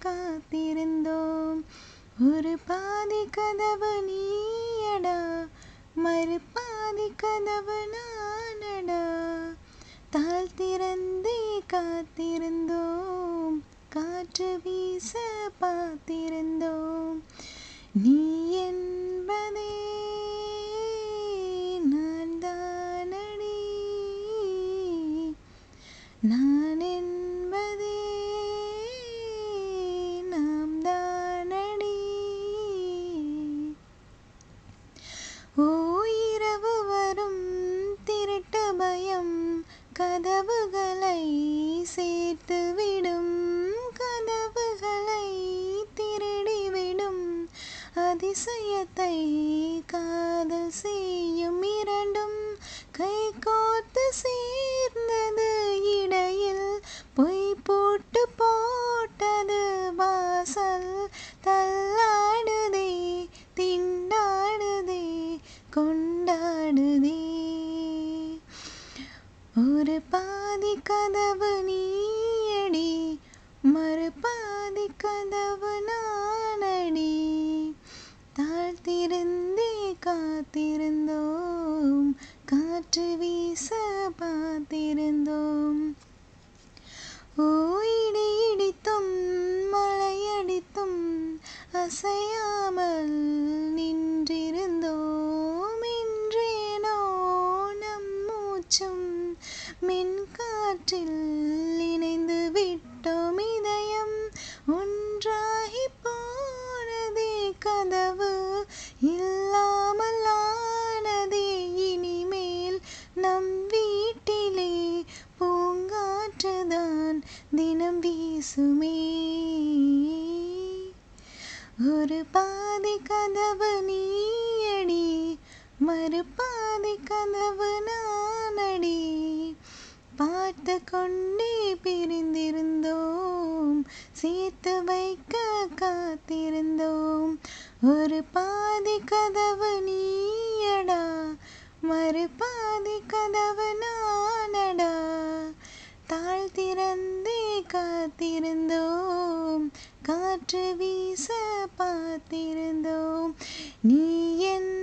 காத்திருந்தோம். ஒரு பாதி கதவு நீயடா, மறுபாதி கதவு நானடா. தாழ் திறந்தே காத்திருந்தோம், காற்று வீச பார்த்திருந்தோம். நீ என்பதே நான் தானடி, நான் என்பதே நாம் தானடி. ஓ இரவு வரும் திருட்டு பயம் கதவுகளை சேர்த்துவிடும், கதவுகளை திருடிவிடும். அதிசயத்தை காதல் செய்யும் இரண்டும் கைகோர்த்து சேர்ந்தது, இடையில் பொய் போட்டு போட்டது. வாசல் தள்ளாடுதே, திண்டாடுதே, கொண்டாடுதே. ஒரு பாதி கதவு நீயடி, மறுபாதி கதவு நானடி. தாழ்த்திருந்தே காத்திருந்தோம், காற்று வீச பார்த்திருந்தோம். ஓ இடி இடித்தும் மழையடித்தும் அசையாமல் நின்றிருந்தோம். இன்றேனோ நம் மூச்சும் மின்காற்றில் இணைந்து விட்டோம். இதயம் ஒன்றாகி போனதே, கதவு இல்லாமல் ஆனதே. இனிமேல் நம் வீட்டிலே பூங்காற்றுதான் தினம் வீசுமே. ஒரு பாதி கதவு நீயடி, மறுபாதி கதவு நானடி. பார்த்து கொண்டே பிரிந்திருந்தோம், சேர்த்து வைக்க காத்திருந்தோம். ஒரு பாதி கதவு நீயடா, மறுபாதி கதவு நானடா. தாழ் திறந்தே காத்திருந்தோம், காற்று வீச பார்த்திருந்தோம். நீ என்